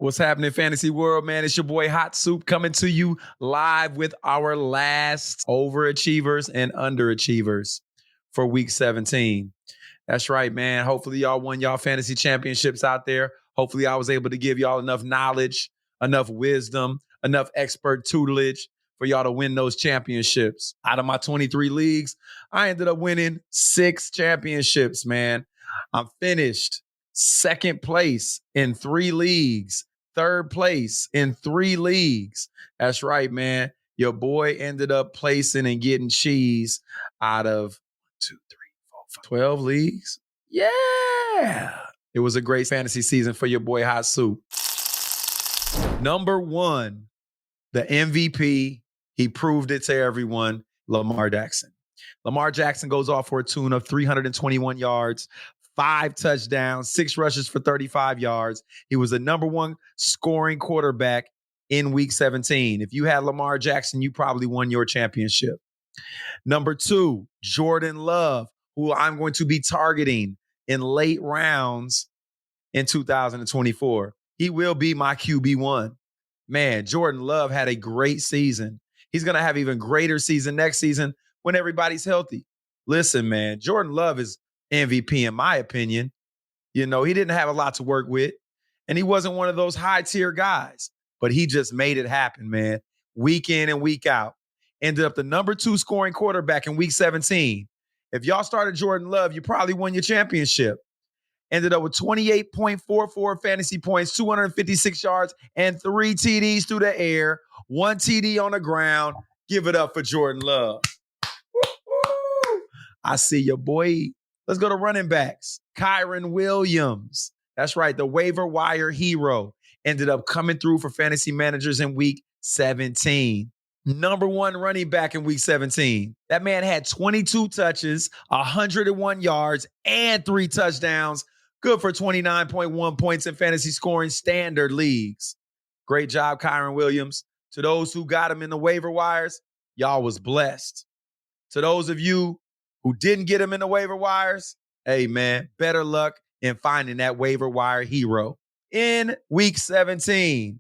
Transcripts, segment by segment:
What's happening, fantasy world, man? It's your boy Hot Soup coming to you live with our last overachievers and underachievers for week 17. That's right, man. Hopefully y'all won y'all fantasy championships out there. Hopefully I was able to give y'all enough knowledge, enough wisdom, enough expert tutelage for y'all to win those championships. Out of my 23 leagues, I ended up winning 6 championships, man. I'm finished second place in 3 leagues, third place in 3 leagues. That's right, man. Your boy ended up placing and getting cheese out of 2, 3, 4, 5, 12 leagues. Yeah. It was a great fantasy season for your boy Hot Soup. Number 1, the MVP. He proved it to everyone, Lamar Jackson. Lamar Jackson goes off for a tune of 321 yards, 5 touchdowns, 6 rushes for 35 yards. He was the number 1 scoring quarterback in week 17. If you had Lamar Jackson, you probably won your championship. Number 2, Jordan Love, who I'm going to be targeting in late rounds in 2024. He will be my QB1. Man, Jordan Love had a great season. He's going to have even greater season next season when everybody's healthy. Listen, man, Jordan Love is MVP in my opinion. You know, he didn't have a lot to work with, and he wasn't one of those high-tier guys, but he just made it happen, man. Week in and week out. Ended up the number 2 scoring quarterback in week 17. If y'all started Jordan Love, you probably won your championship. Ended up with 28.44 fantasy points, 256 yards, and 3 TDs through the air, 1 TD on the ground. Give it up for Jordan Love. Woo-hoo. I see you, boy. Let's go to running backs. Kyren Williams. That's right, the waiver wire hero. Ended up coming through for fantasy managers in week 17. Number 1 running back in week 17. That man had 22 touches, 101 yards, and 3 touchdowns. Good for 29.1 points in fantasy scoring standard leagues. Great job, Kyren Williams. To those who got him in the waiver wires, y'all was blessed. To those of you who didn't get him in the waiver wires, hey, man, better luck in finding that waiver wire hero. In week 17,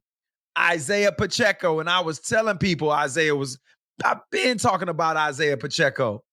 Isiah Pacheco, and I was telling people I've been talking about Isiah Pacheco.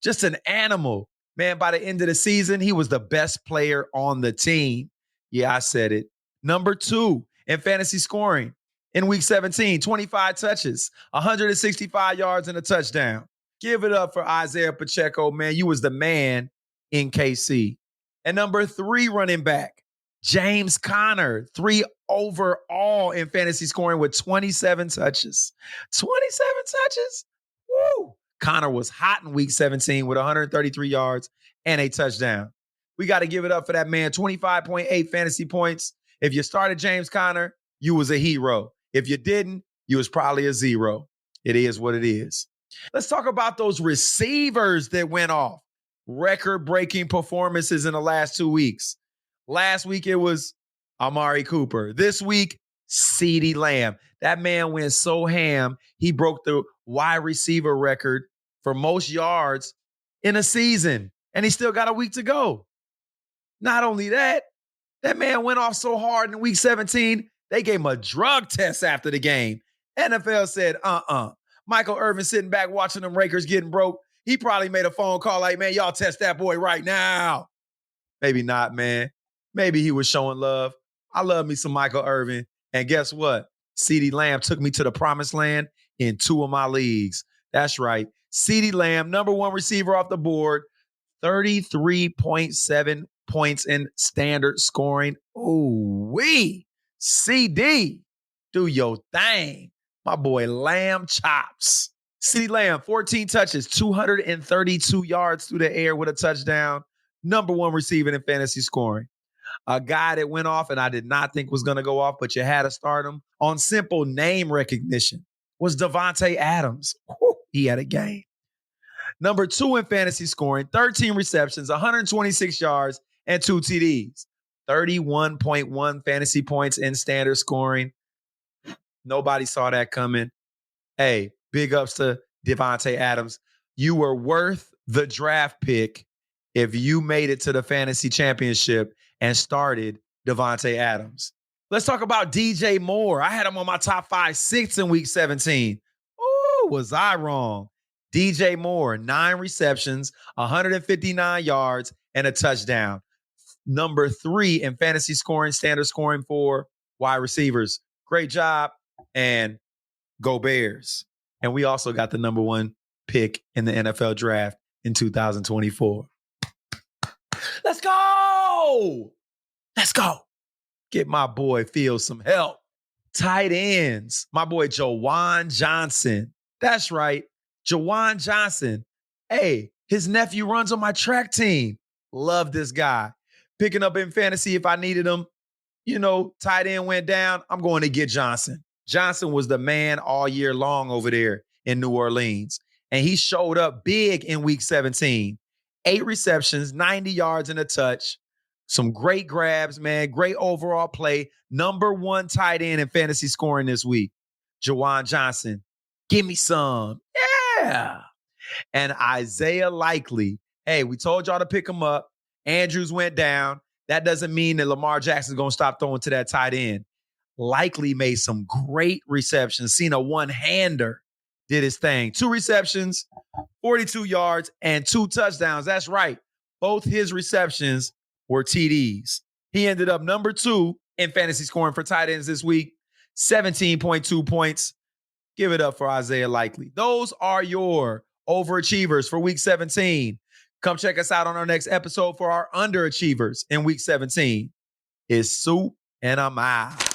Just an animal. Man, by the end of the season, he was the best player on the team. Yeah, I said it. Number 2 in fantasy scoring in week 17, 25 touches, 165 yards and a touchdown. Give it up for Isiah Pacheco, man. You was the man in KC. And number 3 running back, James Conner, 3 overall in fantasy scoring with 27 touches. 27 touches? Woo! Conner was hot in week 17 with 133 yards and a touchdown. We got to give it up for that man. 25.8 fantasy points. If you started James Conner, you was a hero. If you didn't, you was probably a 0. It is what it is. Let's talk about those receivers that went off. Record-breaking performances in the last 2 weeks. Last week, it was Amari Cooper. This week, CeeDee Lamb. That man went so ham, he broke the wide receiver record for most yards in a season, and he still got a week to go. Not only that, that man went off so hard in week 17, they gave him a drug test after the game. NFL said, Michael Irvin sitting back watching them Rakers getting broke. He probably made a phone call like, man, y'all test that boy right now. Maybe not, man. Maybe he was showing love. I love me some Michael Irvin. And guess what? CeeDee Lamb took me to the promised land in 2 of my leagues. That's right. CeeDee Lamb, number 1 receiver off the board, 33.7 points in standard scoring. Ooh-wee. CD, do your thing. My boy Lamb chops. CeeDee Lamb, 14 touches, 232 yards through the air with a touchdown. Number 1 receiver in fantasy scoring. A guy that went off and I did not think was going to go off, but you had to start him on simple name recognition was Davante Adams. Whew, he had a game. Number 2 in fantasy scoring, 13 receptions, 126 yards, and 2 TDs. 31.1 fantasy points in standard scoring. Nobody saw that coming. Hey, big ups to Davante Adams. You were worth the draft pick if you made it to the fantasy championship and started Davante Adams. Let's talk about DJ Moore. I had him on my top 5-6 in week 17. Ooh, was I wrong? DJ Moore, 9 receptions, 159 yards, and a touchdown. Number 3 in fantasy scoring, standard scoring for wide receivers. Great job, and go Bears. And we also got the number 1 pick in the NFL draft in 2024. Let's go! Let's go. Get my boy Phil some help. Tight ends. My boy Juwan Johnson. That's right. Juwan Johnson. Hey, his nephew runs on my track team. Love this guy. Picking up in fantasy if I needed him. You know, tight end went down. I'm going to get Johnson. Johnson was the man all year long over there in New Orleans. And he showed up big in week 17. 8 receptions, 90 yards and a touch. Some great grabs, man. Great overall play. Number 1 tight end in fantasy scoring this week. Juwan Johnson. Give me some. Yeah. And isaiahlikely. Hey, we told y'all to pick him up. Andrews went down. That doesn't mean that Lamar Jackson's going to stop throwing to that tight end. Likely made some great receptions. Seen a one-hander. Did his thing. 2 receptions, 42 yards, and 2 touchdowns. That's right. Both his receptions were TDs. He ended up number 2 in fantasy scoring for tight ends this week. 17.2 points. Give it up for isaiahlikely. Those are your overachievers for week 17. Come check us out on our next episode for our underachievers in week 17. It's Soup, and I'm out.